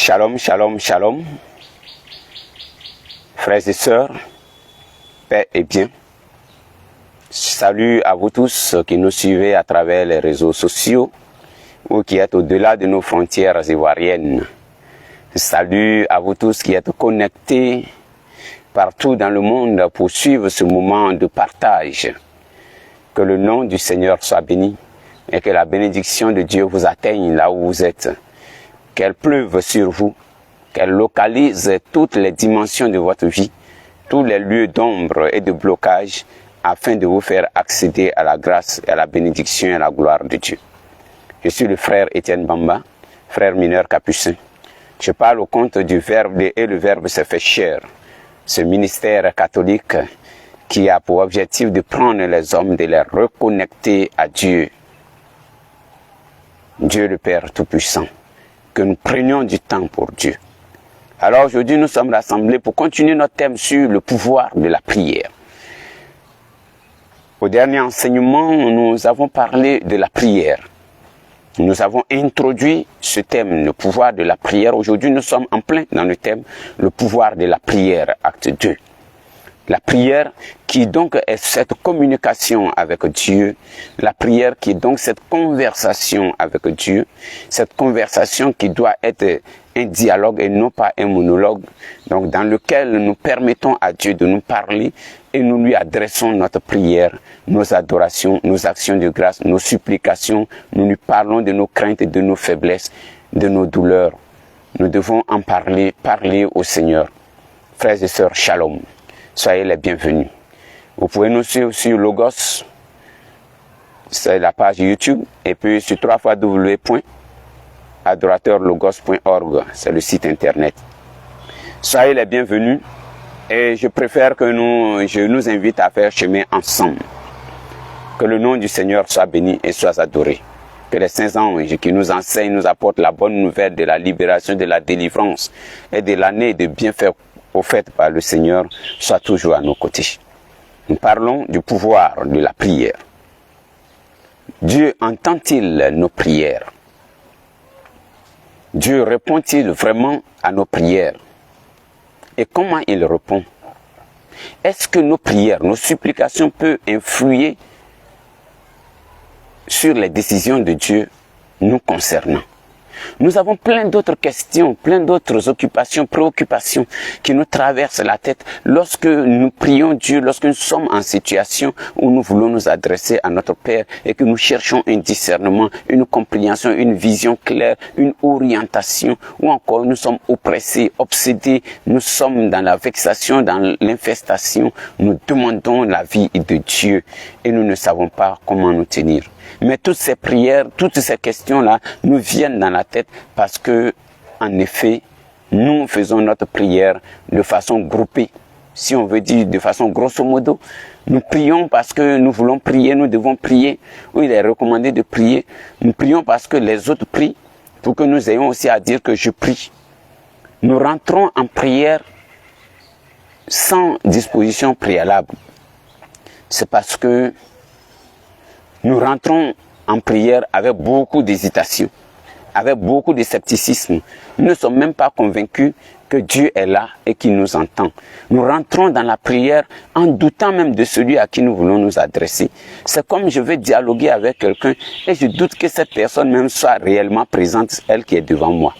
Shalom, shalom, shalom. Frères et sœurs, paix et bien. Salut à vous tous qui nous suivez à travers les réseaux sociaux ou qui êtes au-delà de nos frontières ivoiriennes. Salut à vous tous qui êtes connectés partout dans le monde pour suivre ce moment de partage. Que le nom du Seigneur soit béni et que la bénédiction de Dieu vous atteigne là où vous êtes. Qu'elle pleuve sur vous, qu'elle localise toutes les dimensions de votre vie, tous les lieux d'ombre et de blocage, afin de vous faire accéder à la grâce, à la bénédiction et à la gloire de Dieu. Je suis le frère Étienne Bamba, frère mineur capucin. Je parle au compte du Verbe et le Verbe se fait chair. Ce ministère catholique qui a pour objectif de prendre les hommes, de les reconnecter à Dieu. Dieu le Père Tout-Puissant. Que nous prenions du temps pour Dieu. Alors aujourd'hui, nous sommes rassemblés pour continuer notre thème sur le pouvoir de la prière. Au dernier enseignement, nous avons parlé de la prière. Nous avons introduit ce thème, le pouvoir de la prière. Aujourd'hui, nous sommes en plein dans le thème, le pouvoir de la prière, acte 2. La prière qui donc est cette communication avec Dieu, la prière qui est donc cette conversation avec Dieu, cette conversation qui doit être un dialogue et non pas un monologue, donc dans lequel nous permettons à Dieu de nous parler et nous lui adressons notre prière, nos adorations, nos actions de grâce, nos supplications, nous lui parlons de nos craintes et de nos faiblesses, de nos douleurs. Nous devons en parler au Seigneur. Frères et sœurs, shalom. Soyez les bienvenus. Vous pouvez nous suivre sur Logos, c'est la page YouTube, et puis sur www.adorateurlogos.org, c'est le site internet. Soyez les bienvenus, et je préfère que je nous invite à faire chemin ensemble. Que le nom du Seigneur soit béni et soit adoré. Que les saints anges qui nous enseignent, nous apportent la bonne nouvelle de la libération, de la délivrance et de l'année de bienfaits offerte par le Seigneur, soit toujours à nos côtés. Nous parlons du pouvoir de la prière. Dieu entend-il nos prières? Dieu répond-il vraiment à nos prières? Et comment il répond? Est-ce que nos prières, nos supplications peuvent influer sur les décisions de Dieu nous concernant? Nous avons plein d'autres questions, plein d'autres occupations, préoccupations qui nous traversent la tête lorsque nous prions Dieu, lorsque nous sommes en situation où nous voulons nous adresser à notre Père et que nous cherchons un discernement, une compréhension, une vision claire, une orientation, ou encore nous sommes oppressés, obsédés, nous sommes dans la vexation, dans l'infestation, nous demandons la vie de Dieu et nous ne savons pas comment nous tenir. Mais toutes ces prières, toutes ces questions-là nous viennent dans la tête parce que, en effet, nous faisons notre prière de façon groupée. Si on veut dire de façon grosso modo, nous prions parce que nous voulons prier, nous devons prier. Où il est recommandé de prier. Nous prions parce que les autres prient, pour que nous ayons aussi à dire que je prie. Nous rentrons en prière sans disposition préalable. C'est parce que nous rentrons en prière avec beaucoup d'hésitation, avec beaucoup de scepticisme. Nous ne sommes même pas convaincus que Dieu est là et qu'il nous entend. Nous rentrons dans la prière en doutant même de celui à qui nous voulons nous adresser. C'est comme je veux dialoguer avec quelqu'un et je doute que cette personne même soit réellement présente, elle qui est devant moi.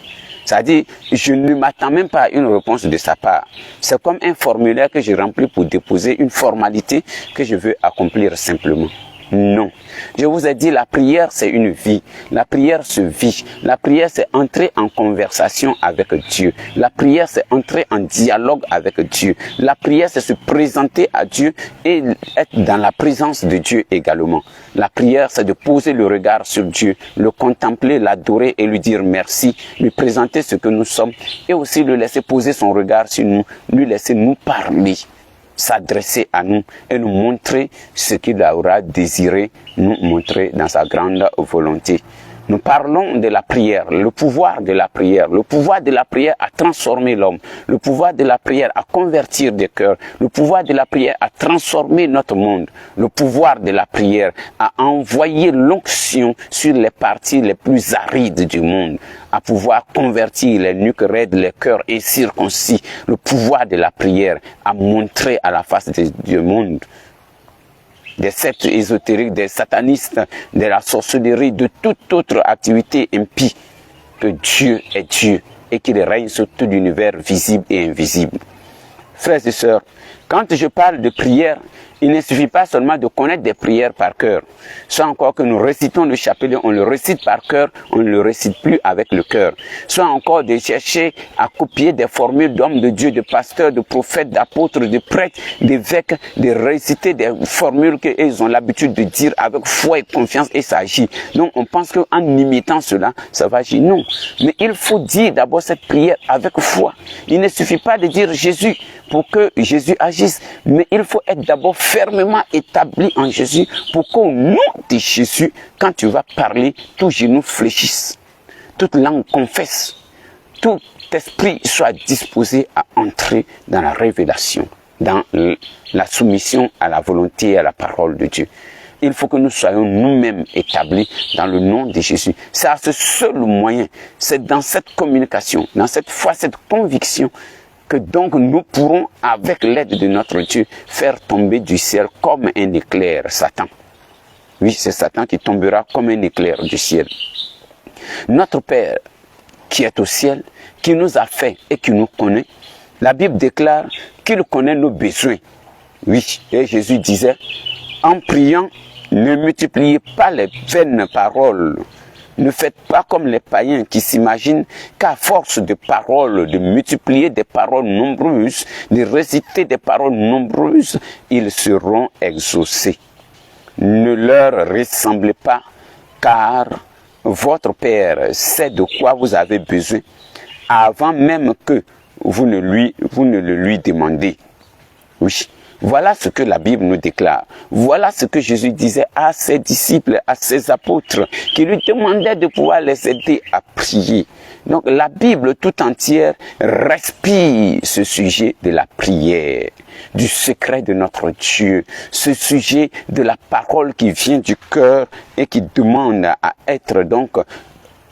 C'est-à-dire, je ne m'attends même pas à une réponse de sa part. C'est comme un formulaire que je remplis pour déposer une formalité que je veux accomplir simplement. Non. Je vous ai dit, la prière, c'est une vie. La prière se vit. La prière, c'est entrer en conversation avec Dieu. La prière, c'est entrer en dialogue avec Dieu. La prière, c'est se présenter à Dieu et être dans la présence de Dieu également. La prière, c'est de poser le regard sur Dieu, le contempler, l'adorer et lui dire merci, lui présenter ce que nous sommes et aussi le laisser poser son regard sur nous, lui laisser nous parler, s'adresser à nous et nous montrer ce qu'il aura désiré nous montrer dans sa grande volonté. Nous parlons de la prière, le pouvoir de la prière. Le pouvoir de la prière à transformer l'homme. Le pouvoir de la prière à convertir des cœurs. Le pouvoir de la prière à transformer notre monde. Le pouvoir de la prière à envoyer l'onction sur les parties les plus arides du monde. À pouvoir convertir les nuques raides, les cœurs incirconcis. Le pouvoir de la prière à montrer à la face du monde des sectes ésotériques, des satanistes, de la sorcellerie, de toute autre activité impie, que Dieu est Dieu et qu'il règne sur tout l'univers visible et invisible. Frères et sœurs, quand je parle de prière, il ne suffit pas seulement de connaître des prières par cœur. Soit encore que nous récitons le chapelet, on le récite par cœur, on ne le récite plus avec le cœur. Soit encore de chercher à copier des formules d'hommes de Dieu, de pasteurs, de prophètes, d'apôtres, de prêtres, d'évêques, de réciter des formules qu'ils ont l'habitude de dire avec foi et confiance et ça agit. Donc on pense qu'en imitant cela, ça va agir. Non, mais il faut dire d'abord cette prière avec foi. Il ne suffit pas de dire Jésus pour que Jésus agisse, mais il faut être d'abord fermement établi en Jésus pour qu'au nom de Jésus, quand tu vas parler, tout genou fléchisse, toute langue confesse, tout esprit soit disposé à entrer dans la révélation, dans la soumission à la volonté et à la parole de Dieu. Il faut que nous soyons nous-mêmes établis dans le nom de Jésus. C'est à ce seul moyen, c'est dans cette communication, dans cette foi, cette conviction, que donc nous pourrons, avec l'aide de notre Dieu, faire tomber du ciel comme un éclair Satan. Oui, c'est Satan qui tombera comme un éclair du ciel. Notre Père qui est au ciel, qui nous a fait et qui nous connaît, la Bible déclare qu'il connaît nos besoins. Oui, et Jésus disait, en priant, ne multipliez pas les vaines paroles. Ne faites pas comme les païens qui s'imaginent qu'à force de paroles, de multiplier des paroles nombreuses, de réciter des paroles nombreuses, ils seront exaucés. Ne leur ressemblez pas, car votre Père sait de quoi vous avez besoin, avant même que vous ne le lui demandez. Oui. Voilà ce que la Bible nous déclare. Voilà ce que Jésus disait à ses disciples, à ses apôtres, qui lui demandaient de pouvoir les aider à prier. Donc la Bible tout entière respire ce sujet de la prière, du secret de notre Dieu, ce sujet de la parole qui vient du cœur et qui demande à être donc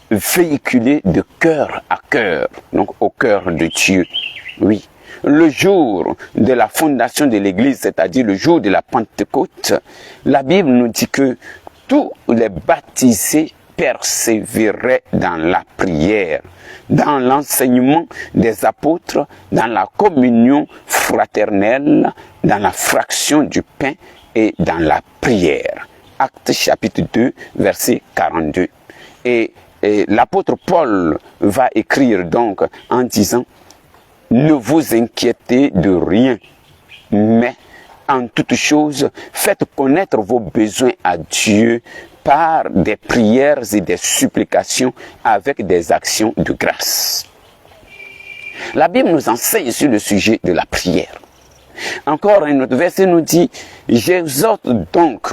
véhiculée de cœur à cœur, donc au cœur de Dieu. Oui. Le jour de la fondation de l'Église, c'est-à-dire le jour de la Pentecôte, la Bible nous dit que tous les baptisés persévéraient dans la prière, dans l'enseignement des apôtres, dans la communion fraternelle, dans la fraction du pain et dans la prière. Actes chapitre 2, verset 42. Et l'apôtre Paul va écrire donc en disant: ne vous inquiétez de rien, mais en toute chose, faites connaître vos besoins à Dieu par des prières et des supplications avec des actions de grâce. La Bible nous enseigne sur le sujet de la prière. Encore un autre verset nous dit: j'exhorte donc,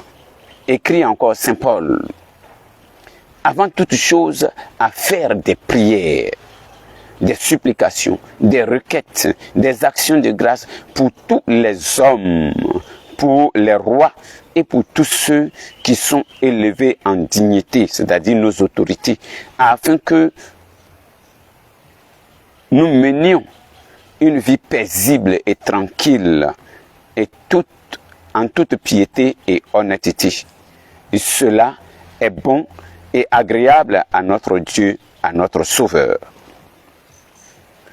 écrit encore Saint Paul, avant toute chose à faire des prières, des supplications, des requêtes, des actions de grâce pour tous les hommes, pour les rois et pour tous ceux qui sont élevés en dignité, c'est-à-dire nos autorités, afin que nous menions une vie paisible et tranquille et en toute piété et honnêteté. Et cela est bon et agréable à notre Dieu, à notre Sauveur.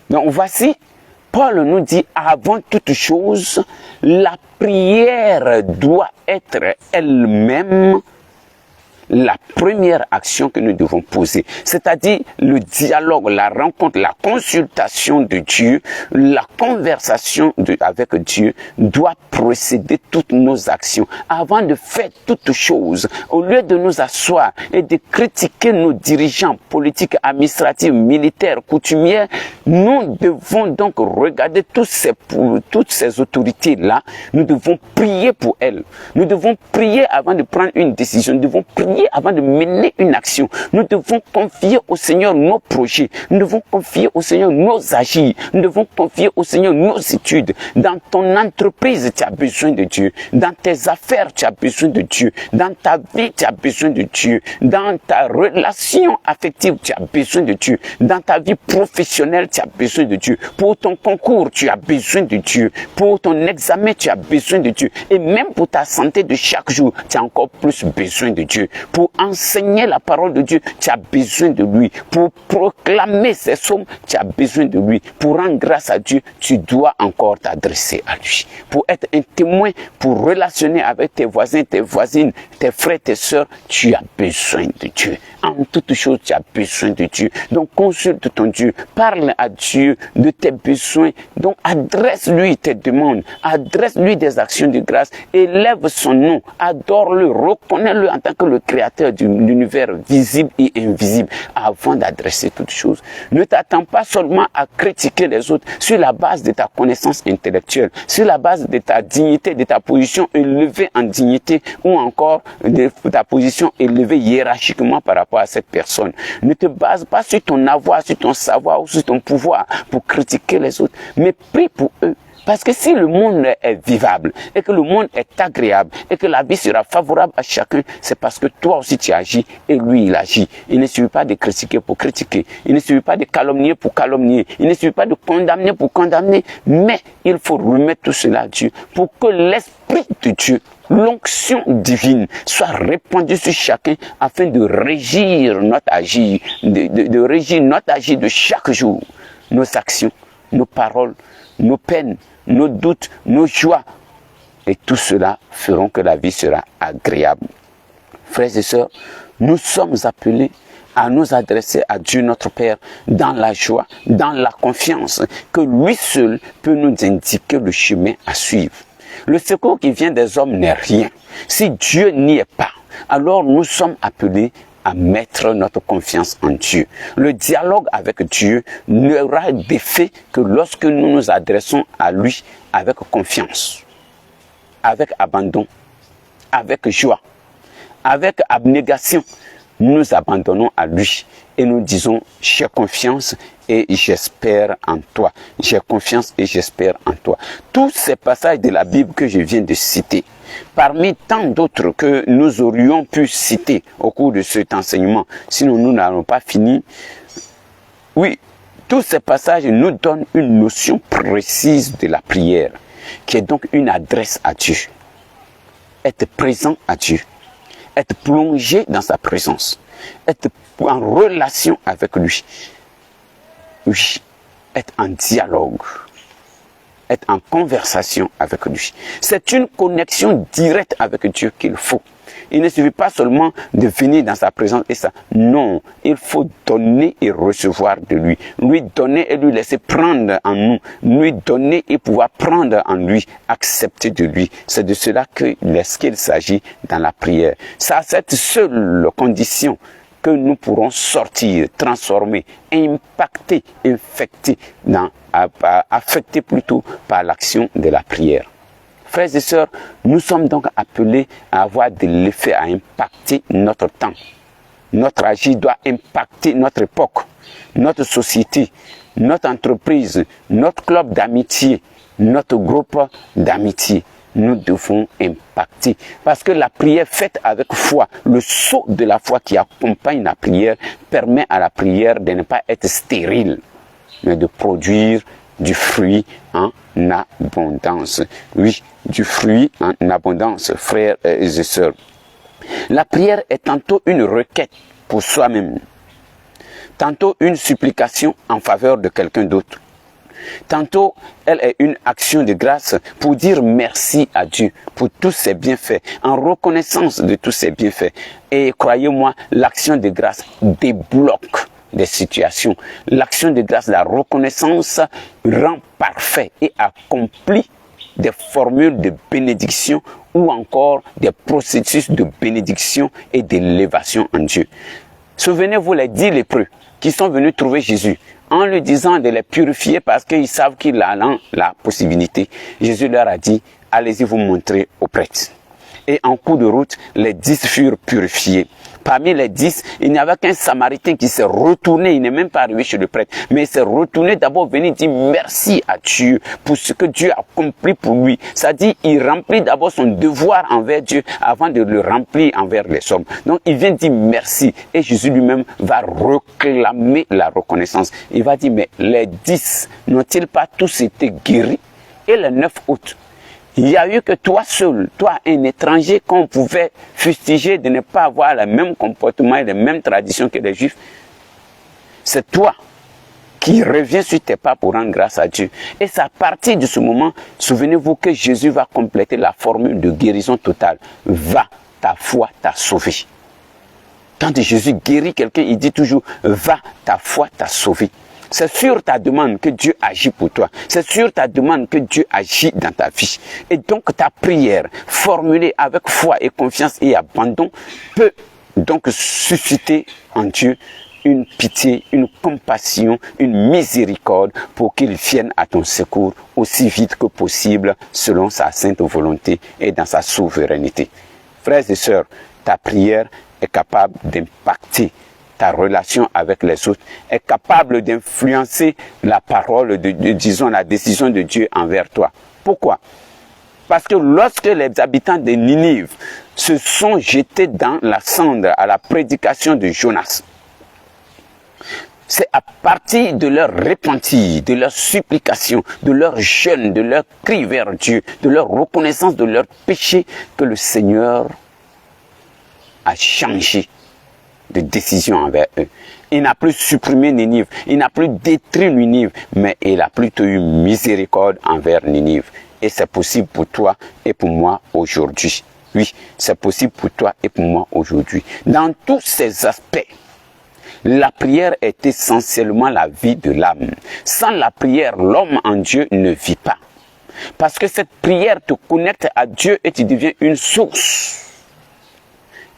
Donc voici, Paul nous dit, avant toute chose, la prière doit être elle-même la première action que nous devons poser. C'est-à-dire le dialogue, la rencontre, la consultation de Dieu, la conversation avec Dieu doit précéder toutes nos actions. Avant de faire toutes choses, au lieu de nous asseoir et de critiquer nos dirigeants politiques, administratifs, militaires, coutumières, nous devons donc regarder toutes ces autorités-là. Nous devons prier pour elles. Nous devons prier avant de prendre une décision. Nous devons prier prier avant de mener une action. Nous devons confier au Seigneur nos projets. Nous devons confier au Seigneur nos agis. Nous devons confier au Seigneur nos études. Dans ton entreprise, tu as besoin de Dieu. Dans tes affaires, tu as besoin de Dieu. Dans ta vie, tu as besoin de Dieu. Dans ta relation affective, tu as besoin de Dieu. Dans ta vie professionnelle, tu as besoin de Dieu. Pour ton concours, tu as besoin de Dieu. Pour ton examen, tu as besoin de Dieu. Et même pour ta santé de chaque jour, tu as encore plus besoin de Dieu. Pour enseigner la parole de Dieu, tu as besoin de lui. Pour proclamer ses psaumes, tu as besoin de lui. Pour rendre grâce à Dieu, tu dois encore t'adresser à lui. Pour être un témoin, pour relationner avec tes voisins, tes voisines, tes frères, tes sœurs, tu as besoin de Dieu. En toute chose, tu as besoin de Dieu. Donc, consulte ton Dieu. Parle à Dieu de tes besoins. Donc, adresse-lui tes demandes. Adresse-lui des actions de grâce. Élève son nom. Adore-le. Reconnais-le en tant que le créateur de l'univers visible et invisible avant d'adresser toutes choses. Ne t'attends pas seulement à critiquer les autres sur la base de ta connaissance intellectuelle, sur la base de ta dignité, de ta position élevée en dignité ou encore de ta position élevée hiérarchiquement par rapport à cette personne. Ne te base pas sur ton avoir, sur ton savoir ou sur ton pouvoir pour critiquer les autres, mais prie pour eux. Parce que si le monde est vivable et que le monde est agréable et que la vie sera favorable à chacun, c'est parce que toi aussi tu agis et lui il agit. Il ne suffit pas de critiquer pour critiquer. Il ne suffit pas de calomnier pour calomnier. Il ne suffit pas de condamner pour condamner. Mais il faut remettre tout cela à Dieu pour que l'Esprit de Dieu, l'onction divine, soit répandue sur chacun afin de régir notre agir, de régir notre agir de chaque jour, nos actions, nos paroles, nos peines, nos doutes, nos joies. Et tout cela feront que la vie sera agréable. Frères et sœurs, nous sommes appelés à nous adresser à Dieu notre Père dans la joie, dans la confiance que lui seul peut nous indiquer le chemin à suivre. Le secours qui vient des hommes n'est rien. Si Dieu n'y est pas, alors nous sommes appelés à mettre notre confiance en Dieu. Le dialogue avec Dieu n'aura d'effet que lorsque nous nous adressons à lui avec confiance, avec abandon, avec joie, avec abnégation. Nous nous abandonnons à lui et nous disons « j'ai confiance et j'espère en toi ». J'ai confiance et j'espère en toi. Tous ces passages de la Bible que je viens de citer, parmi tant d'autres que nous aurions pu citer au cours de cet enseignement, sinon nous n'allons pas fini. Oui, tous ces passages nous donnent une notion précise de la prière, qui est donc une adresse à Dieu. Être présent à Dieu. Être plongé dans sa présence, être en relation avec lui, oui, être en dialogue, être en conversation avec lui. C'est une connexion directe avec Dieu qu'il faut. Il ne suffit pas seulement de venir dans sa présence et ça. Non, il faut donner et recevoir de lui. Lui donner et lui laisser prendre en nous. Lui donner et pouvoir prendre en lui, accepter de lui. C'est de cela qu'il s'agit dans la prière. C'est à cette seule condition que nous pourrons sortir, transformer, impacter, infecter, affecter plutôt par l'action de la prière. Frères et sœurs, nous sommes donc appelés à avoir de l'effet à impacter notre temps. Notre agir doit impacter notre époque, notre société, notre entreprise, notre club d'amitié, notre groupe d'amitié. Nous devons impacter. Parce que la prière faite avec foi, le sceau de la foi qui accompagne la prière, permet à la prière de ne pas être stérile, mais de produire du fruit en abondance. Oui, du fruit en abondance, frères et sœurs. La prière est tantôt une requête pour soi-même, tantôt une supplication en faveur de quelqu'un d'autre. Tantôt, elle est une action de grâce pour dire merci à Dieu pour tous ses bienfaits, en reconnaissance de tous ses bienfaits. Et croyez-moi, l'action de grâce débloque des situations. L'action de grâce, la reconnaissance rend parfait et accomplit des formules de bénédiction ou encore des processus de bénédiction et d'élévation en Dieu. Souvenez-vous les 10 lépreux qui sont venus trouver Jésus en lui disant de les purifier parce qu'ils savent qu'il a la possibilité. Jésus leur a dit, allez-y vous montrer aux prêtres. Et en cours de route, les 10 furent purifiés. Parmi les 10, il n'y avait qu'un Samaritain qui s'est retourné. Il n'est même pas arrivé chez le prêtre, mais il s'est retourné d'abord venir dire merci à Dieu pour ce que Dieu a accompli pour lui. Ça dit, il remplit d'abord son devoir envers Dieu avant de le remplir envers les hommes. Donc, il vient dire merci. Et Jésus lui-même va réclamer la reconnaissance. Il va dire, mais les 10 n'ont-ils pas tous été guéris? Et les 9 autres? Il n'y a eu que toi seul, toi un étranger qu'on pouvait fustiger de ne pas avoir le même comportement et les mêmes traditions que les Juifs. C'est toi qui reviens sur tes pas pour rendre grâce à Dieu. Et c'est à partir de ce moment, souvenez-vous que Jésus va compléter la formule de guérison totale. Va, ta foi t'a sauvé. Quand Jésus guérit quelqu'un, il dit toujours, va, ta foi t'a sauvé. C'est sur ta demande que Dieu agit pour toi. C'est sur ta demande que Dieu agit dans ta vie. Et donc ta prière, formulée avec foi et confiance et abandon, peut donc susciter en Dieu une pitié, une compassion, une miséricorde pour qu'il vienne à ton secours aussi vite que possible selon sa sainte volonté et dans sa souveraineté. Frères et sœurs, ta prière est capable d'impacter ta relation avec les autres, est capable d'influencer la parole, disons la décision de Dieu envers toi. Pourquoi? Parce que lorsque les habitants de Ninive se sont jetés dans la cendre à la prédication de Jonas, c'est à partir de leur repentir, de leur supplication, de leur jeûne, de leur cri vers Dieu, de leur reconnaissance de leur péché que le Seigneur a changé de décision envers eux. Il n'a plus supprimé Ninive, il n'a plus détruit Ninive, mais il a plutôt eu miséricorde envers Ninive. Et c'est possible pour toi et pour moi aujourd'hui. Oui, c'est possible pour toi et pour moi aujourd'hui. Dans tous ces aspects, la prière est essentiellement la vie de l'âme. Sans la prière, l'homme en Dieu ne vit pas. Parce que cette prière te connecte à Dieu et tu deviens une source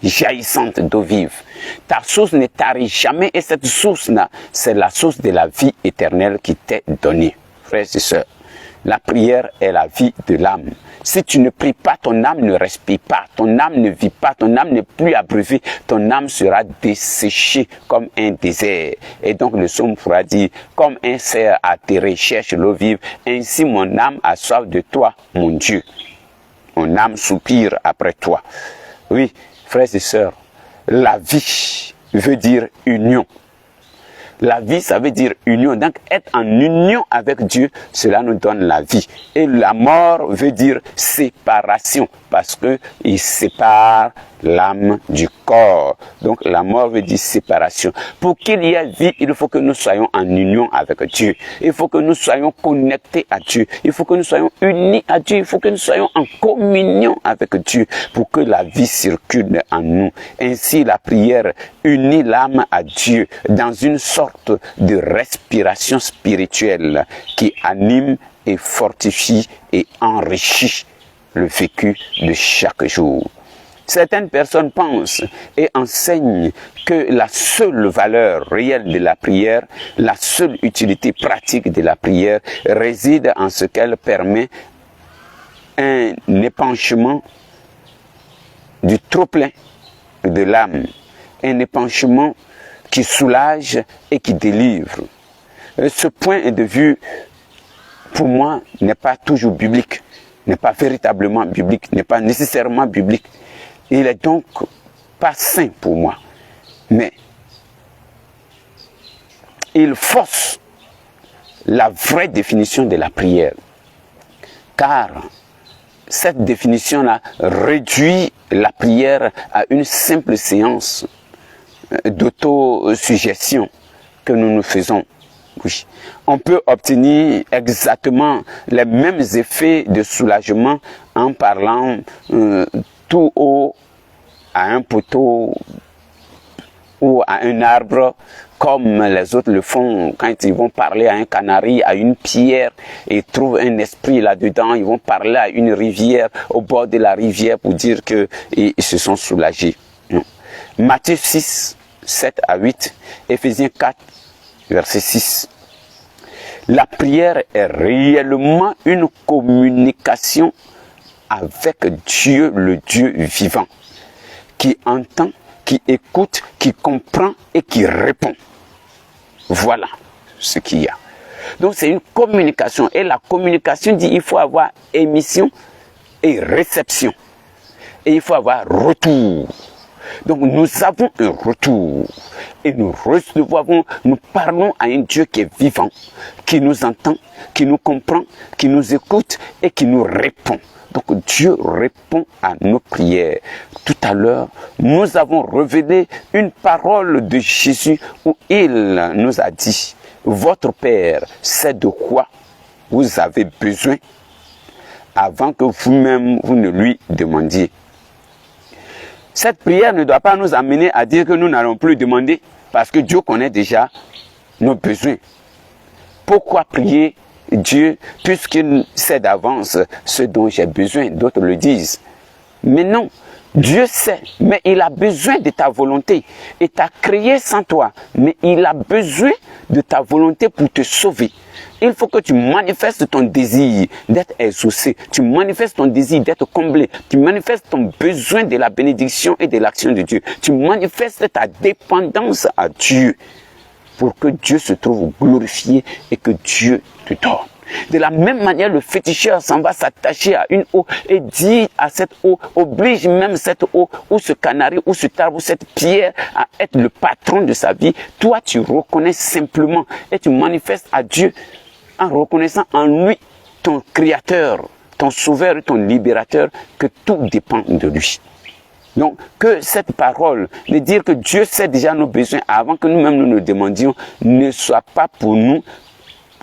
jaillissante d'eau vive. Ta source ne tarit jamais et cette source-là, c'est la source de la vie éternelle qui t'est donnée. Frères et sœurs, la prière est la vie de l'âme. Si tu ne pries pas, ton âme ne respire pas, ton âme ne vit pas, ton âme n'est plus abreuvée, ton âme sera desséchée comme un désert. Et donc le psaume pourra dire, comme un cerf atterré cherche l'eau vive, ainsi mon âme a soif de toi, mon Dieu. Mon âme soupire après toi. Oui, frères et sœurs, la vie veut dire union. La vie, ça veut dire union. Donc, être en union avec Dieu, cela nous donne la vie. Et la mort veut dire séparation, parce qu'il sépare l'âme du corps. Donc, la mort veut dire séparation. Pour qu'il y ait vie, il faut que nous soyons en union avec Dieu. Il faut que nous soyons connectés à Dieu. Il faut que nous soyons unis à Dieu. Il faut que nous soyons en communion avec Dieu pour que la vie circule en nous. Ainsi, la prière unit l'âme à Dieu dans une sorte de respiration spirituelle qui anime et fortifie et enrichit le vécu de chaque jour. Certaines personnes pensent et enseignent que la seule valeur réelle de la prière, la seule utilité pratique de la prière réside en ce qu'elle permet un épanchement du trop-plein de l'âme, un épanchement qui soulage et qui délivre. Ce point de vue, pour moi, n'est pas toujours biblique, n'est pas véritablement biblique, n'est pas nécessairement biblique. Il est donc pas sain pour moi. Mais il force la vraie définition de la prière. Car cette définition-là réduit la prière à une simple séance d'autosuggestion que nous nous faisons. Oui. On peut obtenir exactement les mêmes effets de soulagement en parlant tout haut à un poteau ou à un arbre, comme les autres le font quand ils vont parler à un canari, à une pierre, et trouvent un esprit là-dedans. Ils vont parler à une rivière, au bord de la rivière, pour dire qu'ils se sont soulagés. Non. Matthieu 6, 7 à 8, Éphésiens 4, verset 6. La prière est réellement une communication avec Dieu, le Dieu vivant, qui entend qui écoute, qui comprend et qui répond. Voilà ce qu'il y a. Donc c'est une communication. Et la communication dit qu'il faut avoir émission et réception. Et il faut avoir retour. Donc nous avons un retour. Et nous recevons, nous parlons à un Dieu qui est vivant, qui nous entend, qui nous comprend, qui nous écoute et qui nous répond. Donc Dieu répond à nos prières. Tout à l'heure, nous avons révélé une parole de Jésus où il nous a dit, votre Père sait de quoi vous avez besoin avant que vous-même vous ne lui demandiez. Cette prière ne doit pas nous amener à dire que nous n'allons plus demander parce que Dieu connaît déjà nos besoins. Pourquoi prier Dieu puisqu'il sait d'avance ce dont j'ai besoin? D'autres le disent. Mais non, Dieu sait, mais il a besoin de ta volonté. Il t'a créé sans toi, mais il a besoin de ta volonté pour te sauver. Il faut que tu manifestes ton désir d'être exaucé. Tu manifestes ton désir d'être comblé. Tu manifestes ton besoin de la bénédiction et de l'action de Dieu. Tu manifestes ta dépendance à Dieu pour que Dieu se trouve glorifié et que Dieu te donne. De la même manière, le féticheur s'en va s'attacher à une eau et dit à cette eau, oblige même cette eau ou ce canari ou ce arbre ou cette pierre à être le patron de sa vie. Toi, tu reconnais simplement et tu manifestes à Dieu en reconnaissant en lui ton créateur, ton sauveur et ton libérateur, que tout dépend de lui. Donc, que cette parole de dire que Dieu sait déjà nos besoins avant que nous-mêmes nous demandions ne soit pas pour nous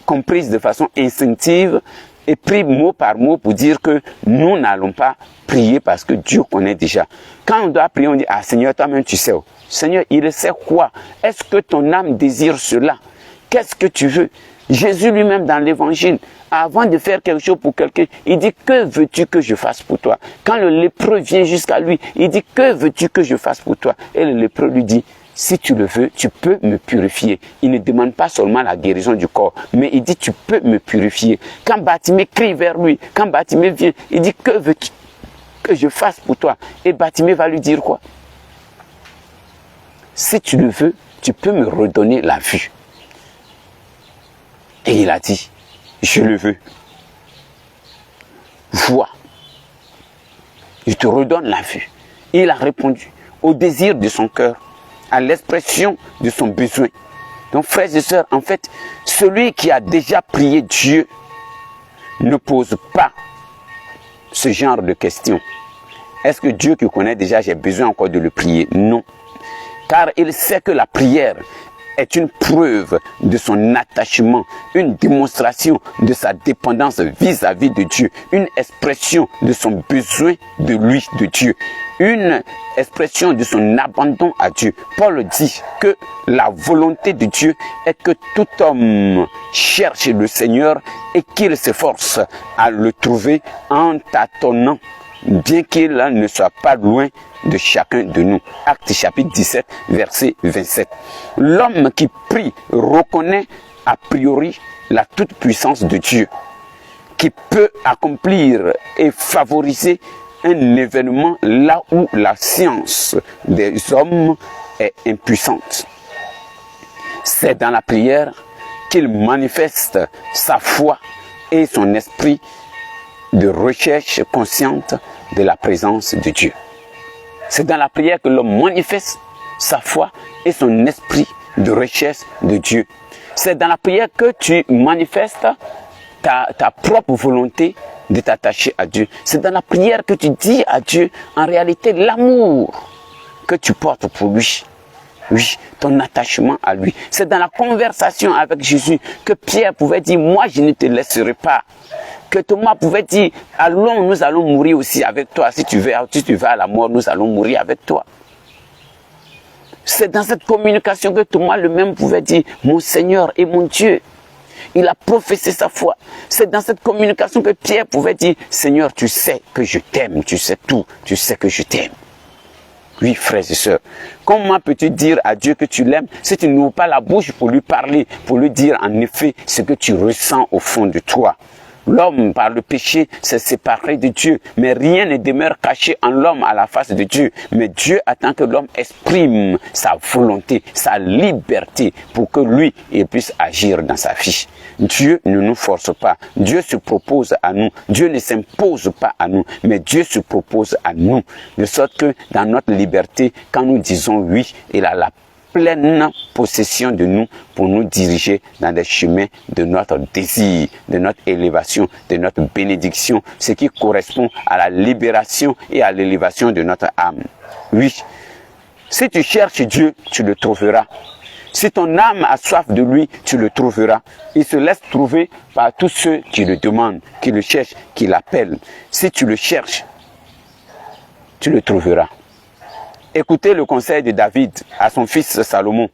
comprise de façon instinctive et pris mot par mot pour dire que nous n'allons pas prier parce que Dieu connaît déjà. Quand on doit prier, on dit, ah Seigneur, toi-même tu sais. Seigneur, il sait quoi? Est-ce que ton âme désire cela? Qu'est-ce que tu veux? Jésus lui-même dans l'évangile, avant de faire quelque chose pour quelqu'un, il dit, que veux-tu que je fasse pour toi? Quand le lépreux vient jusqu'à lui, il dit, que veux-tu que je fasse pour toi? Et le lépreux lui dit, si tu le veux, tu peux me purifier. Il ne demande pas seulement la guérison du corps, mais il dit, tu peux me purifier. Quand Bartimée crie vers lui, quand Bartimée vient, il dit, que veux-tu que je fasse pour toi? Et Bartimée va lui dire quoi? Si tu le veux, tu peux me redonner la vue. Et il a dit, je le veux. Vois. Je te redonne la vue. Et il a répondu au désir de son cœur, à l'expression de son besoin. Donc frères et sœurs, en fait, celui qui a déjà prié Dieu ne pose pas ce genre de questions. Est-ce que Dieu qui connaît déjà, j'ai besoin encore de le prier? Non. Car il sait que la prière est une preuve de son attachement, une démonstration de sa dépendance vis-à-vis de Dieu, une expression de son besoin de lui, de Dieu, une expression de son abandon à Dieu. Paul dit que la volonté de Dieu est que tout homme cherche le Seigneur et qu'il s'efforce à le trouver en tâtonnant, bien qu'il ne soit pas loin de chacun de nous. Actes chapitre 17, verset 27. L'homme qui prie reconnaît a priori la toute-puissance de Dieu, qui peut accomplir et favoriser un événement là où la science des hommes est impuissante. C'est dans la prière qu'il manifeste sa foi et son esprit de recherche consciente de la présence de Dieu. C'est dans la prière que l'homme manifeste sa foi et son esprit de recherche de Dieu. C'est dans la prière que tu manifestes ta propre volonté de t'attacher à Dieu. C'est dans la prière que tu dis à Dieu en réalité l'amour que tu portes pour lui. Oui, ton attachement à lui. C'est dans la conversation avec Jésus que Pierre pouvait dire, moi je ne te laisserai pas. Que Thomas pouvait dire, allons, nous allons mourir aussi avec toi. Si tu vas à la mort, nous allons mourir avec toi. C'est dans cette communication que Thomas lui-même pouvait dire, mon Seigneur et mon Dieu. Il a professé sa foi. C'est dans cette communication que Pierre pouvait dire, Seigneur, tu sais que je t'aime, tu sais tout, tu sais que je t'aime. Oui, frères et sœurs, comment peux-tu dire à Dieu que tu l'aimes si tu n'ouvres pas la bouche pour lui parler, pour lui dire en effet ce que tu ressens au fond de toi? L'homme, par le péché, s'est séparé de Dieu. Mais rien ne demeure caché en l'homme à la face de Dieu. Mais Dieu attend que l'homme exprime sa volonté, sa liberté, pour que lui, il puisse agir dans sa vie. Dieu ne nous force pas. Dieu se propose à nous. Dieu ne s'impose pas à nous, mais Dieu se propose à nous. De sorte que dans notre liberté, quand nous disons oui, il a la pleine possession de nous pour nous diriger dans des chemins de notre désir, de notre élévation, de notre bénédiction, ce qui correspond à la libération et à l'élévation de notre âme. Oui, si tu cherches Dieu, tu le trouveras. Si ton âme a soif de lui, tu le trouveras. Il se laisse trouver par tous ceux qui le demandent, qui le cherchent, qui l'appellent. Si tu le cherches, tu le trouveras. Écoutez le conseil de David à son fils Salomon.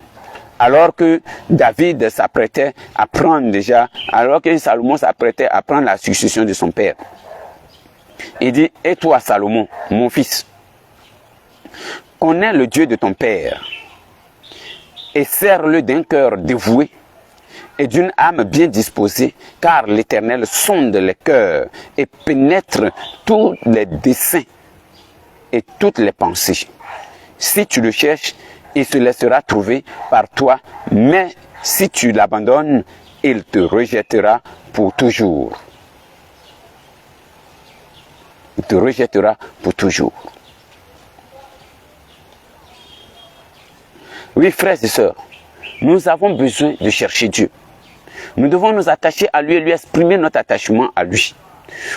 Alors que David s'apprêtait à prendre alors que Salomon s'apprêtait à prendre la succession de son père. Il dit, et toi Salomon, mon fils, connais le Dieu de ton père et sers-le d'un cœur dévoué et d'une âme bien disposée, car l'Éternel sonde les cœurs et pénètre tous les desseins et toutes les pensées. Si tu le cherches, il se laissera trouver par toi, mais si tu l'abandonnes, il te rejettera pour toujours. Il te rejettera pour toujours. Oui, frères et sœurs, nous avons besoin de chercher Dieu. Nous devons nous attacher à lui et lui exprimer notre attachement à lui.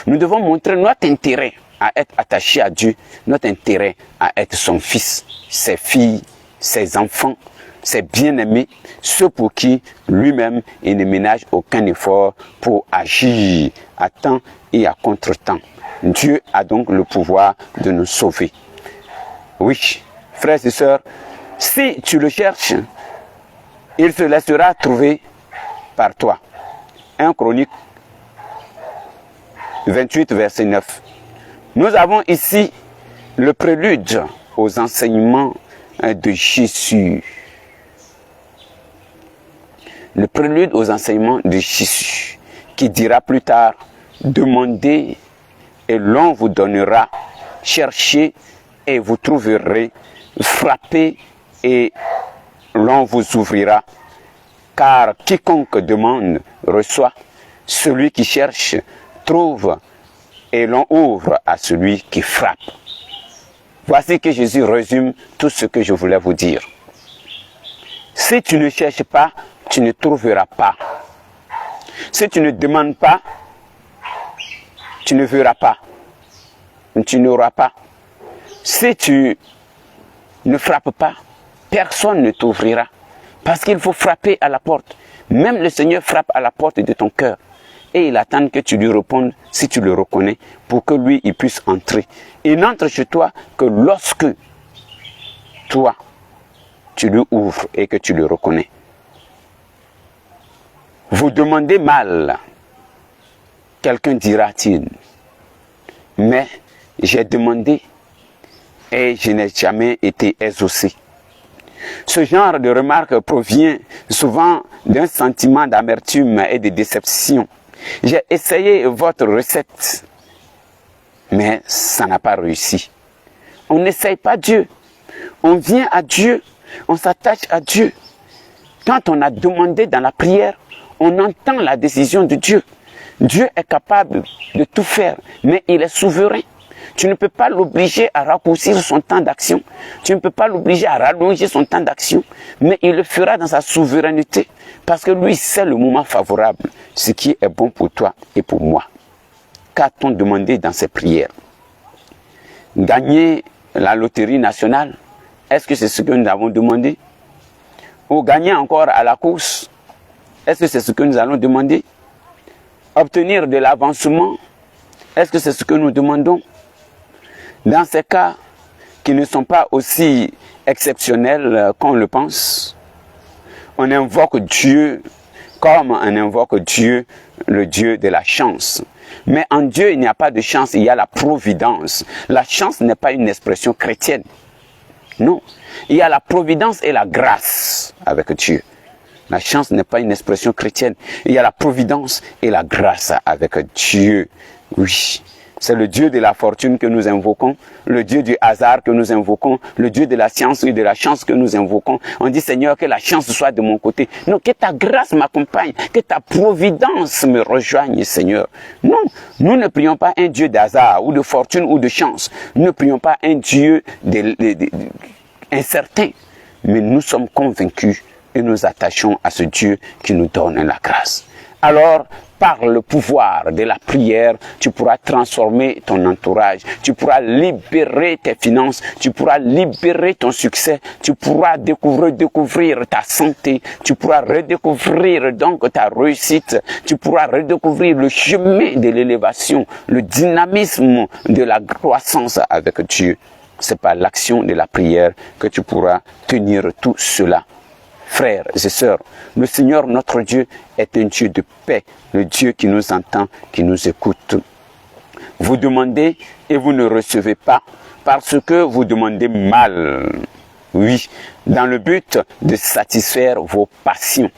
Nous devons montrer notre intérêt à être attaché à Dieu, notre intérêt à être son fils, ses filles, ses enfants, ses bien-aimés, ceux pour qui lui-même il ne ménage aucun effort pour agir à temps et à contre-temps. Dieu a donc le pouvoir de nous sauver. Oui, frères et sœurs, si tu le cherches, il se laissera trouver par toi. 1 Chronique 28, verset 9. Nous avons ici le prélude aux enseignements de Jésus. Le prélude aux enseignements de Jésus, qui dira plus tard, demandez et l'on vous donnera, cherchez et vous trouverez, frappez et l'on vous ouvrira. Car quiconque demande reçoit, celui qui cherche trouve, et l'on ouvre à celui qui frappe. Voici que Jésus résume tout ce que je voulais vous dire. Si tu ne cherches pas, tu ne trouveras pas. Si tu ne demandes pas, tu ne verras pas. Tu n'auras pas. Si tu ne frappes pas, personne ne t'ouvrira. Parce qu'il faut frapper à la porte. Même le Seigneur frappe à la porte de ton cœur. Et il attend que tu lui répondes si tu le reconnais, pour que lui, il puisse entrer. Il n'entre chez toi que lorsque toi, tu lui ouvres et que tu le reconnais. Vous demandez mal, quelqu'un dira-t-il, mais j'ai demandé et je n'ai jamais été exaucé. Ce genre de remarque provient souvent d'un sentiment d'amertume et de déception. J'ai essayé votre recette, mais ça n'a pas réussi. On n'essaye pas Dieu. On vient à Dieu, on s'attache à Dieu. Quand on a demandé dans la prière, on entend la décision de Dieu. Dieu est capable de tout faire, mais il est souverain. Tu ne peux pas l'obliger à raccourcir son temps d'action. Tu ne peux pas l'obliger à rallonger son temps d'action. Mais il le fera dans sa souveraineté. Parce que lui, c'est le moment favorable. Ce qui est bon pour toi et pour moi. Qu'a-t-on demandé dans ces prières? Gagner la loterie nationale? Est-ce que c'est ce que nous avons demandé? Ou gagner encore à la course? Est-ce que c'est ce que nous allons demander? Obtenir de l'avancement? Est-ce que c'est ce que nous demandons? Dans ces cas qui ne sont pas aussi exceptionnels qu'on le pense, on invoque Dieu comme on invoque Dieu, le Dieu de la chance. Mais en Dieu, il n'y a pas de chance, il y a la providence. La chance n'est pas une expression chrétienne. Non. Il y a la providence et la grâce avec Dieu. La chance n'est pas une expression chrétienne. Il y a la providence et la grâce avec Dieu. Oui, c'est le Dieu de la fortune que nous invoquons, le Dieu du hasard que nous invoquons, le Dieu de la science et de la chance que nous invoquons. On dit, Seigneur, que la chance soit de mon côté. Non, que ta grâce m'accompagne, que ta providence me rejoigne, Seigneur. Non, nous ne prions pas un Dieu d'hasard ou de fortune ou de chance. Nous ne prions pas un Dieu incertain. Mais nous sommes convaincus et nous attachons à ce Dieu qui nous donne la grâce. Alors, par le pouvoir de la prière, tu pourras transformer ton entourage, tu pourras libérer tes finances, tu pourras libérer ton succès, tu pourras redécouvrir ta santé, tu pourras redécouvrir donc ta réussite, tu pourras redécouvrir le chemin de l'élévation, le dynamisme de la croissance avec Dieu. C'est par l'action de la prière que tu pourras tenir tout cela. Frères et sœurs, le Seigneur notre Dieu est un Dieu de paix, le Dieu qui nous entend, qui nous écoute. Vous demandez et vous ne recevez pas parce que vous demandez mal. Oui, dans le but de satisfaire vos passions.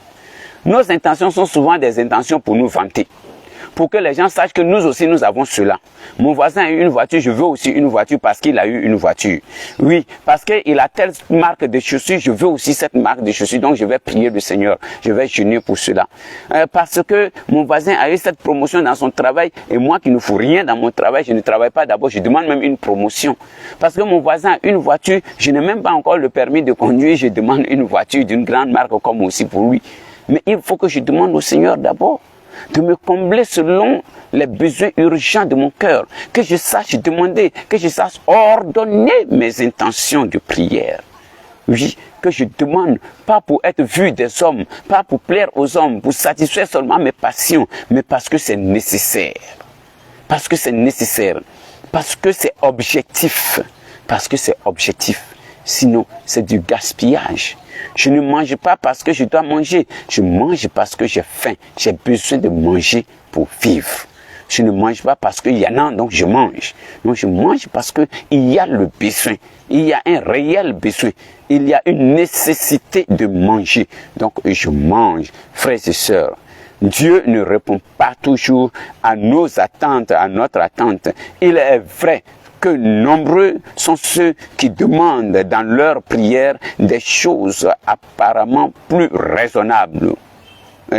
Nos intentions sont souvent des intentions pour nous vanter. Pour que les gens sachent que nous aussi nous avons cela. Mon voisin a eu une voiture, je veux aussi une voiture parce qu'il a eu une voiture. Oui, parce qu'il a telle marque de chaussures, je veux aussi cette marque de chaussures, donc je vais prier le Seigneur, je vais jeûner pour cela. Parce que mon voisin a eu cette promotion dans son travail et moi qui ne fous rien dans mon travail, je ne travaille pas d'abord, je demande même une promotion. Parce que mon voisin a une voiture, je n'ai même pas encore le permis de conduire, je demande une voiture d'une grande marque comme aussi pour lui. Mais il faut que je demande au Seigneur d'abord de me combler selon les besoins urgents de mon cœur, que je sache demander, que je sache ordonner mes intentions de prière. Oui, que je demande, pas pour être vu des hommes, pas pour plaire aux hommes, pour satisfaire seulement mes passions, mais parce que c'est nécessaire. Parce que c'est nécessaire. Parce que c'est objectif. Parce que c'est objectif. Sinon, c'est du gaspillage. Je ne mange pas parce que je dois manger. Je mange parce que j'ai faim. J'ai besoin de manger pour vivre. Je ne mange pas parce qu'il y en a, donc je mange. Non, je mange parce qu'il y a le besoin. Il y a un réel besoin. Il y a une nécessité de manger. Donc, je mange. Frères et sœurs, Dieu ne répond pas toujours à nos attentes, à notre attente. Il est vrai que nombreux sont ceux qui demandent dans leur prière des choses apparemment plus raisonnables,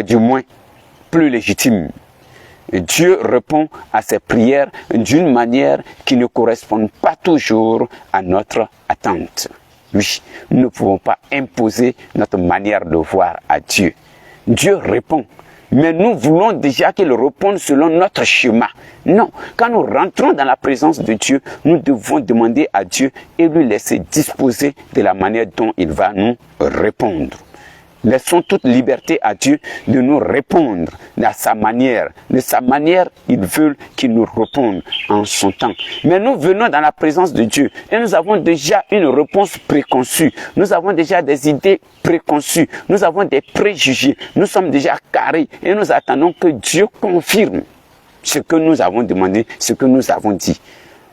du moins plus légitimes. Dieu répond à ces prières d'une manière qui ne correspond pas toujours à notre attente. Oui, nous ne pouvons pas imposer notre manière de voir à Dieu. Dieu répond. Mais nous voulons déjà qu'il réponde selon notre schéma. Non, quand nous rentrons dans la présence de Dieu, nous devons demander à Dieu et lui laisser disposer de la manière dont il va nous répondre. Laissons toute liberté à Dieu de nous répondre à sa manière. De sa manière, il veut qu'il nous réponde en son temps. Mais nous venons dans la présence de Dieu et nous avons déjà une réponse préconçue. Nous avons déjà des idées préconçues. Nous avons des préjugés. Nous sommes déjà carrés et nous attendons que Dieu confirme ce que nous avons demandé, ce que nous avons dit.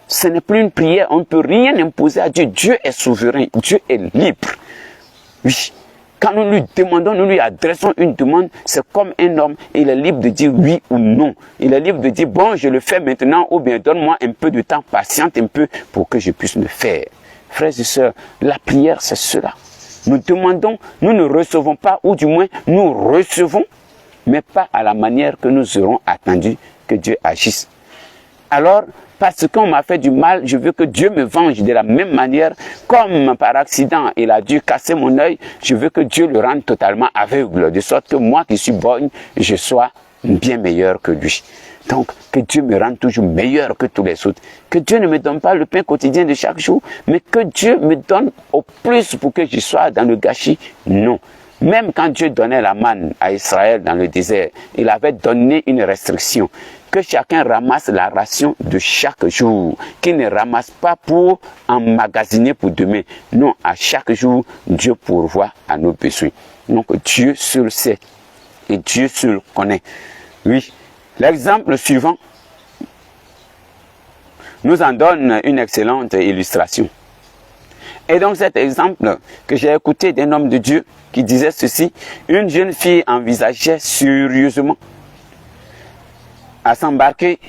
Ce n'est plus une prière. On ne peut rien imposer à Dieu. Dieu est souverain. Dieu est libre. Oui. Quand nous lui demandons, nous lui adressons une demande, c'est comme un homme, il est libre de dire oui ou non. Il est libre de dire, bon, je le fais maintenant, ou bien donne-moi un peu de temps, patiente un peu pour que je puisse le faire. Frères et sœurs, la prière, c'est cela. Nous demandons, nous ne recevons pas, ou du moins, nous recevons, mais pas à la manière que nous aurons attendu que Dieu agisse. Alors, parce qu'on m'a fait du mal, je veux que Dieu me venge de la même manière. Comme par accident, il a dû casser mon œil, je veux que Dieu le rende totalement aveugle. De sorte que moi qui suis borgne, je sois bien meilleur que lui. Donc, que Dieu me rende toujours meilleur que tous les autres. Que Dieu ne me donne pas le pain quotidien de chaque jour, mais que Dieu me donne au plus pour que je sois dans le gâchis. Non. Même quand Dieu donnait la manne à Israël dans le désert, il avait donné une restriction. Que chacun ramasse la ration de chaque jour, qu'il ne ramasse pas pour emmagasiner pour demain. Non, à chaque jour, Dieu pourvoit à nos besoins. Donc Dieu seul sait et Dieu seul connaît. Oui, l'exemple suivant nous en donne une excellente illustration. Et donc cet exemple que j'ai écouté d'un homme de Dieu qui disait ceci, une jeune fille envisageait sérieusement à s'embarquer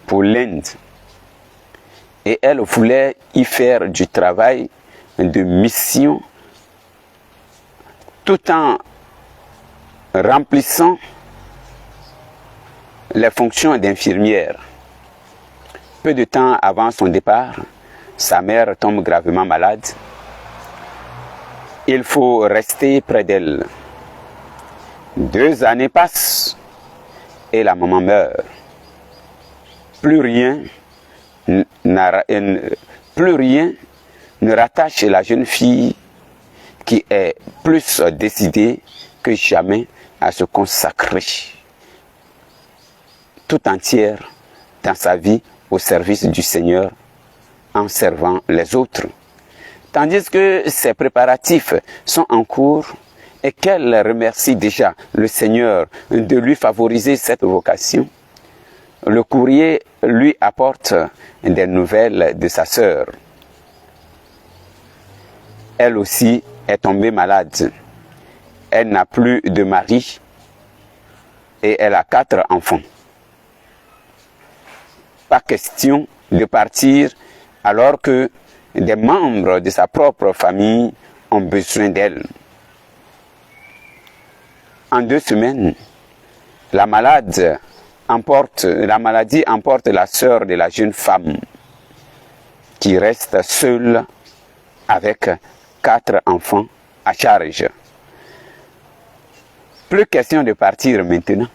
pour l'Inde. Et elle voulait y faire du travail de mission tout en remplissant les fonctions d'infirmière. Peu de temps avant son départ, sa mère tombe gravement malade. Il faut rester près d'elle. 2 années passent et la maman meurt. Plus rien ne rattache la jeune fille qui est plus décidée que jamais à se consacrer tout entière dans sa vie au service du Seigneur en servant les autres. Tandis que ces préparatifs sont en cours et qu'elle remercie déjà le Seigneur de lui favoriser cette vocation, le courrier lui apporte des nouvelles de sa sœur. Elle aussi est tombée malade. Elle n'a plus de mari et elle a 4 enfants. Pas question de partir alors que des membres de sa propre famille ont besoin d'elle. En 2 semaines, la maladie emporte la sœur de la jeune femme qui reste seule avec 4 enfants à charge. Plus question de partir maintenant.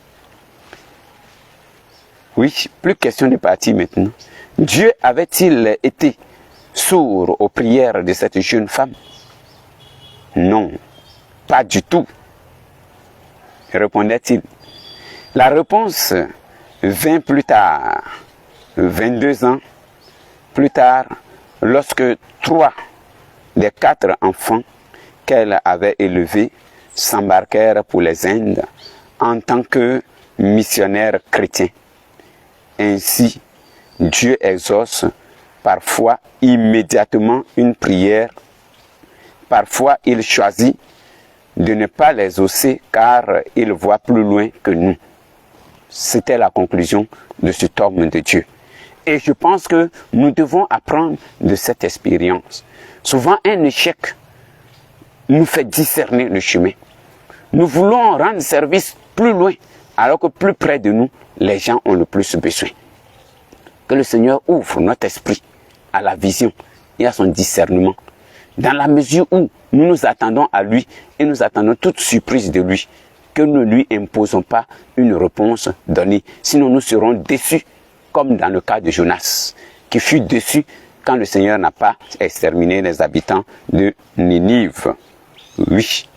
Oui, plus question de partir maintenant. Dieu avait-il été sourd aux prières de cette jeune femme? Non, pas du tout, répondait-il. La réponse vint plus tard, 22 ans plus tard, lorsque 3 des 4 enfants qu'elle avait élevés s'embarquèrent pour les Indes en tant que missionnaires chrétiens. Ainsi, Dieu exauce parfois immédiatement une prière, parfois il choisit de ne pas les exaucer car il voit plus loin que nous. C'était la conclusion de cet homme de Dieu. Et je pense que nous devons apprendre de cette expérience. Souvent, un échec nous fait discerner le chemin. Nous voulons rendre service plus loin, alors que plus près de nous, les gens ont le plus besoin. Que le Seigneur ouvre notre esprit à la vision et à son discernement. Dans la mesure où nous nous attendons à lui et nous attendons toute surprise de lui, que nous ne lui imposons pas une réponse donnée. Sinon nous serons déçus, comme dans le cas de Jonas, qui fut déçu quand le Seigneur n'a pas exterminé les habitants de Ninive. Oui.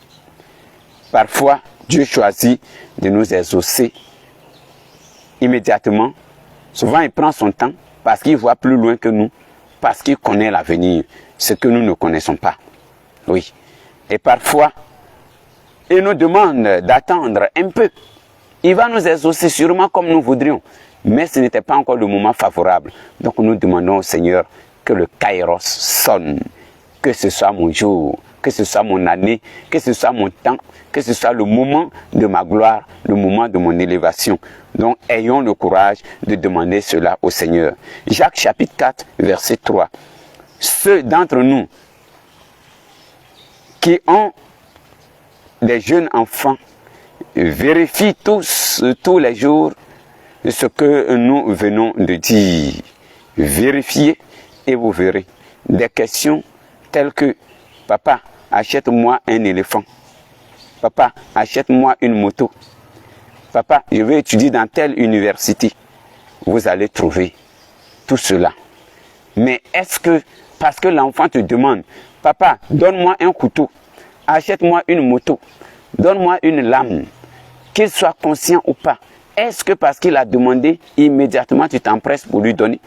Parfois, Dieu choisit de nous exaucer immédiatement. Souvent, il prend son temps parce qu'il voit plus loin que nous, parce qu'il connaît l'avenir, ce que nous ne connaissons pas. Oui. Et parfois, il nous demande d'attendre un peu. Il va nous exaucer sûrement comme nous voudrions, mais ce n'était pas encore le moment favorable. Donc nous demandons au Seigneur que le Kairos sonne, que ce soit mon jour, que ce soit mon année, que ce soit mon temps, que ce soit le moment de ma gloire, le moment de mon élévation. Donc ayons le courage de demander cela au Seigneur. Jacques chapitre 4, verset 3. Ceux d'entre nous qui ont des jeunes enfants vérifient tous les jours ce que nous venons de dire. Vérifiez et vous verrez. Des questions telles que « Papa, achète-moi un éléphant. Papa, achète-moi une moto. Papa, je vais étudier dans telle université. » Vous allez trouver tout cela. Mais est-ce que, parce que l'enfant te demande « Papa, donne-moi un couteau, achète-moi une moto, donne-moi une lame », qu'il soit conscient ou pas, est-ce que parce qu'il a demandé, immédiatement tu t'empresses pour lui donner?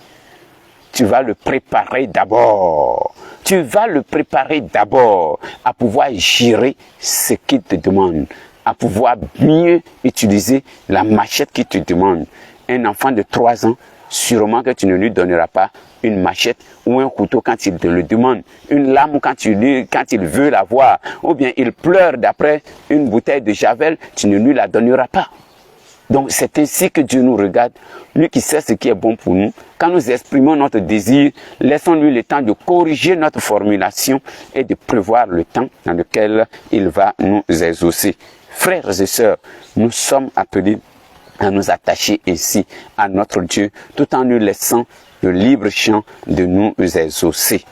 Tu vas le préparer d'abord. Tu vas le préparer d'abord à pouvoir gérer ce qu'il te demande, à pouvoir mieux utiliser la machette qu'il te demande. Un enfant de 3 ans sûrement que tu ne lui donneras pas une machette ou un couteau quand il te le demande, une lame quand il veut l'avoir, ou bien il pleure d'après une bouteille de javel, tu ne lui la donneras pas. Donc c'est ainsi que Dieu nous regarde, lui qui sait ce qui est bon pour nous. Quand nous exprimons notre désir, laissons-lui le temps de corriger notre formulation et de prévoir le temps dans lequel il va nous exaucer. Frères et sœurs, nous sommes appelés à nous attacher ainsi à notre Dieu, tout en nous laissant le libre champ de nous exaucer.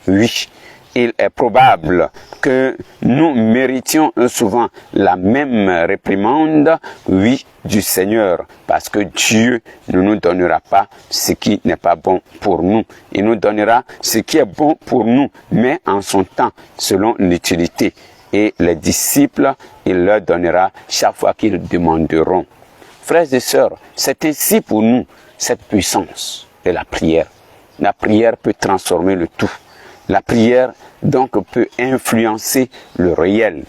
Oui, il est probable que nous méritions souvent la même réprimande, oui, du Seigneur, parce que Dieu ne nous donnera pas ce qui n'est pas bon pour nous. Il nous donnera ce qui est bon pour nous, mais en son temps, selon l'utilité. Et les disciples, il leur donnera chaque fois qu'ils demanderont. Frères et sœurs, c'est ainsi pour nous, cette puissance de la prière. La prière peut transformer le tout. La prière, donc, peut influencer le réel.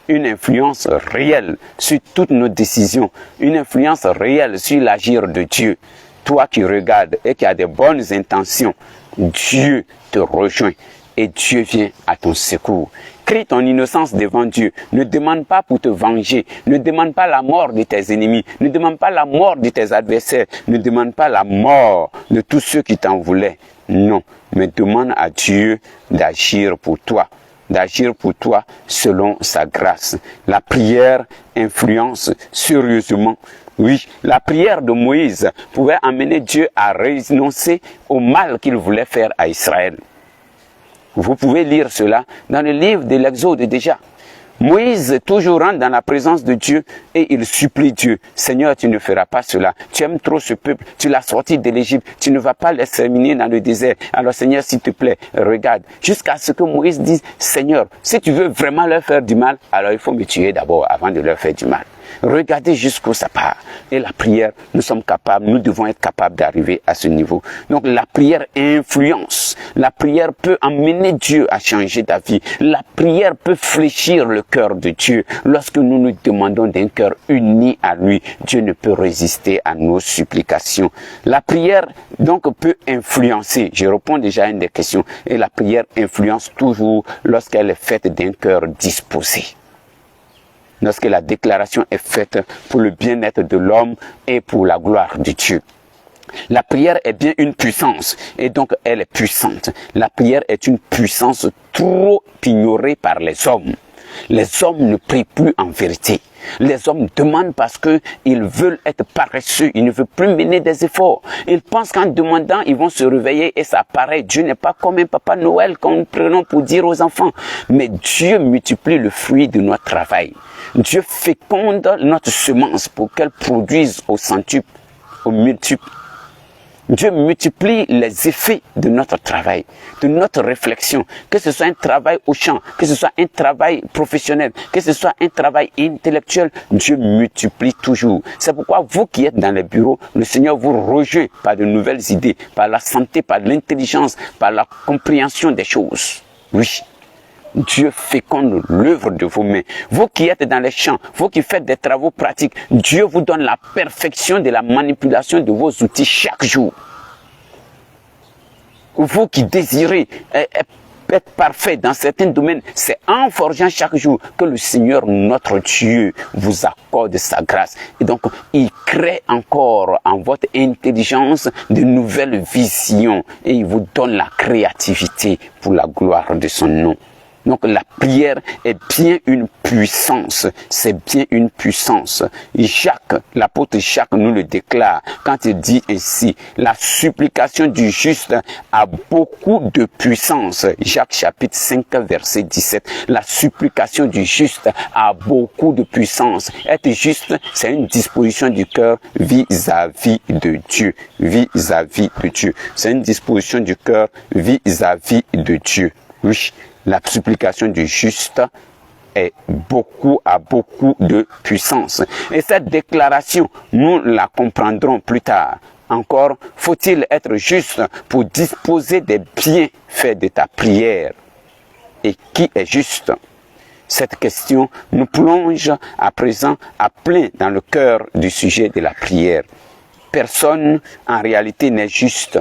Une influence réelle sur toutes nos décisions. Une influence réelle sur l'agir de Dieu. Toi qui regardes et qui as des bonnes intentions, Dieu te rejoint et Dieu vient à ton secours. Crie ton innocence devant Dieu. Ne demande pas pour te venger. Ne demande pas la mort de tes ennemis. Ne demande pas la mort de tes adversaires. Ne demande pas la mort de tous ceux qui t'en voulaient. Non, mais demande à Dieu d'agir pour toi. D'agir pour toi selon sa grâce. La prière influence sérieusement. Oui, la prière de Moïse pouvait amener Dieu à renoncer au mal qu'il voulait faire à Israël. Vous pouvez lire cela dans le livre de l'Exode déjà. Moïse toujours rentre dans la présence de Dieu et il supplie Dieu. Seigneur, tu ne feras pas cela. Tu aimes trop ce peuple. Tu l'as sorti de l'Égypte. Tu ne vas pas l'exterminer dans le désert. Alors Seigneur, s'il te plaît, regarde. Jusqu'à ce que Moïse dise, Seigneur, si tu veux vraiment leur faire du mal, alors il faut me tuer d'abord avant de leur faire du mal. Regardez jusqu'où ça part. Et la prière, nous sommes capables, nous devons être capables d'arriver à ce niveau. Donc la prière influence. La prière peut amener Dieu à changer d'avis. La prière peut fléchir le cœur de Dieu. Lorsque nous nous demandons d'un cœur uni à lui, Dieu ne peut résister à nos supplications. La prière donc peut influencer. Je réponds déjà à une des questions. Et la prière influence toujours lorsqu'elle est faite d'un cœur disposé. Lorsque la déclaration est faite pour le bien-être de l'homme et pour la gloire de Dieu. La prière est bien une puissance et donc elle est puissante. La prière est une puissance trop ignorée par les hommes. Les hommes ne prient plus en vérité. Les hommes demandent parce qu'ils veulent être paresseux, ils ne veulent plus mener des efforts. Ils pensent qu'en demandant, ils vont se réveiller et ça paraît. Dieu n'est pas comme un papa Noël qu'on nous prenons pour dire aux enfants. Mais Dieu multiplie le fruit de notre travail. Dieu féconde notre semence pour qu'elle produise au centuple, au multiple. Dieu multiplie les effets de notre travail, de notre réflexion, que ce soit un travail au champ, que ce soit un travail professionnel, que ce soit un travail intellectuel, Dieu multiplie toujours. C'est pourquoi vous qui êtes dans les bureaux, le Seigneur vous rejoint par de nouvelles idées, par la santé, par l'intelligence, par la compréhension des choses. Oui. Dieu féconde l'œuvre de vos mains. Vous qui êtes dans les champs, vous qui faites des travaux pratiques, Dieu vous donne la perfection de la manipulation de vos outils chaque jour. Vous qui désirez être parfait dans certains domaines, c'est en forgeant chaque jour que le Seigneur, notre Dieu, vous accorde sa grâce. Et donc, il crée encore en votre intelligence de nouvelles visions et il vous donne la créativité pour la gloire de son nom. Donc la prière est bien une puissance, c'est bien une puissance. Jacques, l'apôtre Jacques nous le déclare quand il dit ainsi, la supplication du juste a beaucoup de puissance. Jacques chapitre 5 verset 17, la supplication du juste a beaucoup de puissance. Être juste, c'est une disposition du cœur vis-à-vis de Dieu, vis-à-vis de Dieu. C'est une disposition du cœur vis-à-vis de Dieu. Oui. La supplication du juste a beaucoup de puissance. Et cette déclaration, nous la comprendrons plus tard. Encore, faut-il être juste pour disposer des bienfaits de ta prière? Et qui est juste? Cette question nous plonge à présent à plein dans le cœur du sujet de la prière. personne en réalité n'est juste.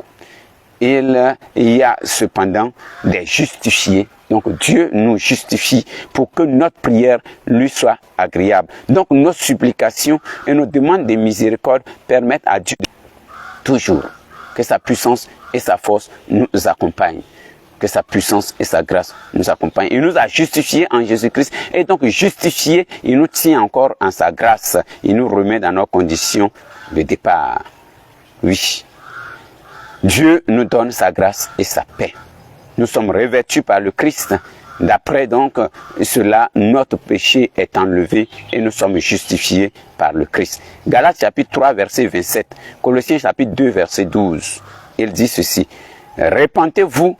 Il y a cependant des justifiés. Donc Dieu nous justifie pour que notre prière lui soit agréable. Donc nos supplications et nos demandes de miséricorde permettent à Dieu toujours que sa puissance et sa force nous accompagnent. Que sa puissance et sa grâce nous accompagnent. Il nous a justifiés en Jésus-Christ. Et donc justifié, il nous tient encore en sa grâce. Il nous remet dans nos conditions de départ. Oui. Dieu nous donne sa grâce et sa paix. Nous sommes revêtus par le Christ. D'après donc cela, notre péché est enlevé et nous sommes justifiés par le Christ. Galates chapitre 3 verset 27. Colossiens chapitre 2 verset 12. Il dit ceci. Repentez-vous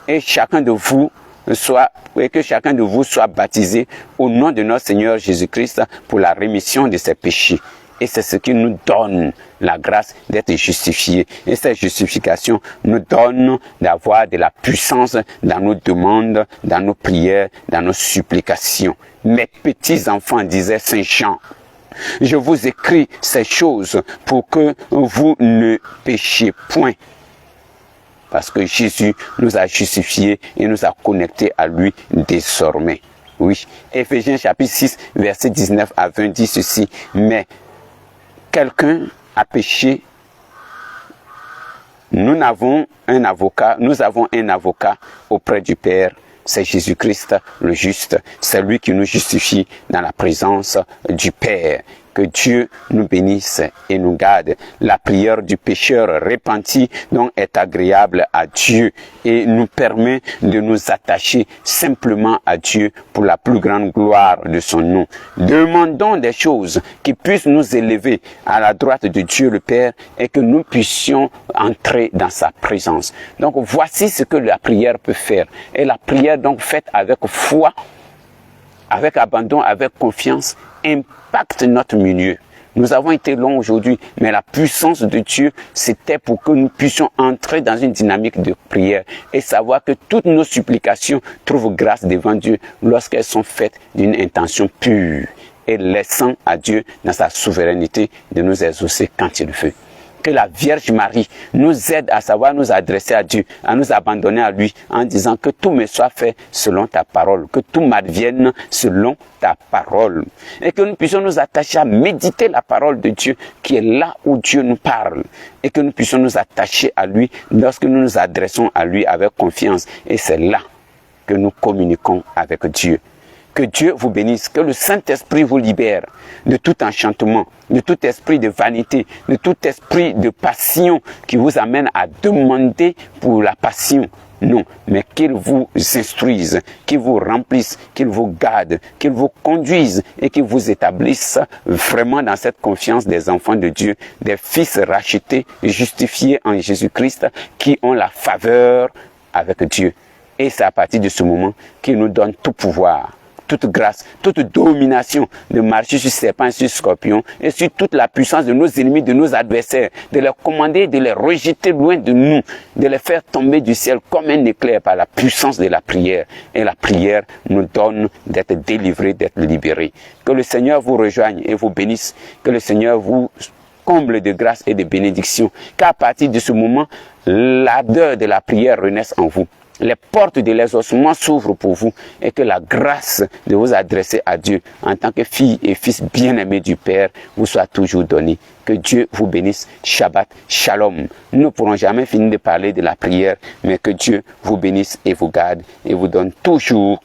et que chacun de vous soit baptisé au nom de notre Seigneur Jésus-Christ pour la rémission de ses péchés. Et c'est ce qui nous donne la grâce d'être justifiés. Et cette justification nous donne d'avoir de la puissance dans nos demandes, dans nos prières, dans nos supplications. Mes petits enfants, disait Saint Jean, je vous écris ces choses pour que vous ne péchiez point. Parce que Jésus nous a justifiés et nous a connectés à lui désormais. Oui. Éphésiens chapitre 6, verset 19 à 20 dit ceci. Mais quelqu'un a péché. Nous avons un avocat auprès du Père. C'est Jésus-Christ le juste. C'est lui qui nous justifie dans la présence du Père. Que Dieu nous bénisse et nous garde. La prière du pécheur repenti donc est agréable à Dieu et nous permet de nous attacher simplement à Dieu pour la plus grande gloire de son nom. Demandons des choses qui puissent nous élever à la droite de Dieu le Père et que nous puissions entrer dans sa présence. Donc voici ce que la prière peut faire. Et la prière donc faite avec foi, avec abandon, avec confiance, impacte notre milieu. Nous avons été longs aujourd'hui, mais la puissance de Dieu, c'était pour que nous puissions entrer dans une dynamique de prière et savoir que toutes nos supplications trouvent grâce devant Dieu lorsqu'elles sont faites d'une intention pure et laissant à Dieu dans sa souveraineté de nous exaucer quand il veut. Que la Vierge Marie nous aide à savoir nous adresser à Dieu, à nous abandonner à lui en disant que tout me soit fait selon ta parole, que tout m'advienne selon ta parole. Et que nous puissions nous attacher à méditer la parole de Dieu qui est là où Dieu nous parle. Et que nous puissions nous attacher à lui lorsque nous nous adressons à lui avec confiance. Et c'est là que nous communiquons avec Dieu. Que Dieu vous bénisse, que le Saint-Esprit vous libère de tout enchantement, de tout esprit de vanité, de tout esprit de passion qui vous amène à demander pour la passion. Non, mais qu'il vous instruise, qu'il vous remplisse, qu'il vous garde, qu'il vous conduise et qu'il vous établisse vraiment dans cette confiance des enfants de Dieu, des fils rachetés, justifiés en Jésus-Christ, qui ont la faveur avec Dieu. Et c'est à partir de ce moment qu'il nous donne tout pouvoir, toute grâce, toute domination de marcher sur serpents et sur scorpions et sur toute la puissance de nos ennemis, de nos adversaires, de les commander, de les rejeter loin de nous, de les faire tomber du ciel comme un éclair par la puissance de la prière. Et la prière nous donne d'être délivrés, d'être libérés. Que le Seigneur vous rejoigne et vous bénisse. Que le Seigneur vous comble de grâce et de bénédiction. Qu'à partir de ce moment, l'ardeur de la prière renaisse en vous. Les portes de l'exaucement s'ouvrent pour vous et que la grâce de vous adresser à Dieu en tant que fille et fils bien-aimés du Père vous soit toujours donnée. Que Dieu vous bénisse. Shabbat, shalom. Nous ne pourrons jamais finir de parler de la prière, mais que Dieu vous bénisse et vous garde et vous donne toujours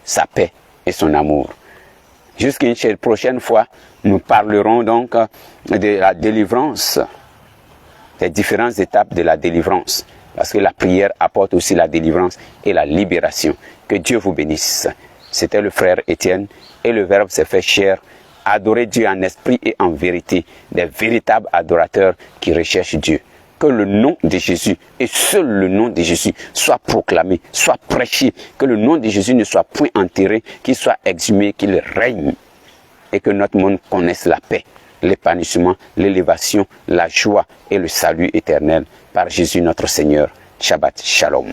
sa paix et son amour. Jusqu'à une prochaine fois, nous parlerons donc de la délivrance, des différentes étapes de la délivrance. Parce que la prière apporte aussi la délivrance et la libération. Que Dieu vous bénisse. C'était le frère Étienne et le Verbe s'est fait chair. Adorer Dieu en esprit et en vérité. Des véritables adorateurs qui recherchent Dieu. Que le nom de Jésus et seul le nom de Jésus soit proclamé, soit prêché. Que le nom de Jésus ne soit point enterré, qu'il soit exhumé, qu'il règne. Et que notre monde connaisse la paix, l'épanouissement, l'élévation, la joie et le salut éternel par Jésus notre Seigneur. Shabbat Shalom.